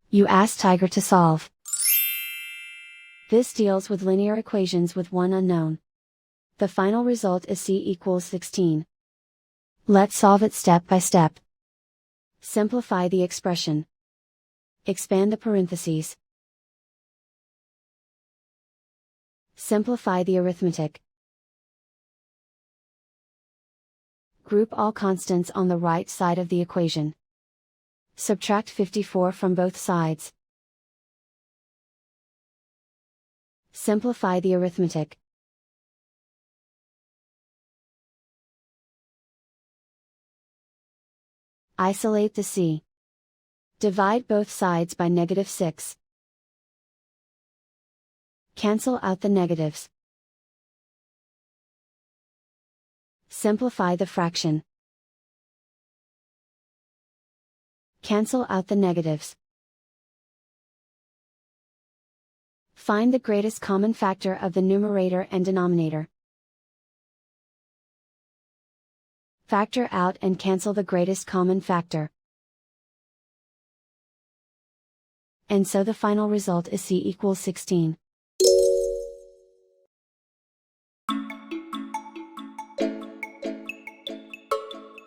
You ask Tiger to solve. This deals with linear equations with one unknown. The final result is c equals 16. Let's solve it step by step. Simplify the expression. Expand the parentheses. Simplify the arithmetic. Group all constants on the right side of the equation. Subtract 54 from both sides. Simplify the arithmetic. Isolate the c. Divide both sides by -6. Cancel out the negatives. Simplify the fraction. Cancel out the negatives. Find the greatest common factor of the numerator and denominator. Factor out and cancel the greatest common factor. And so the final result is c equals 16.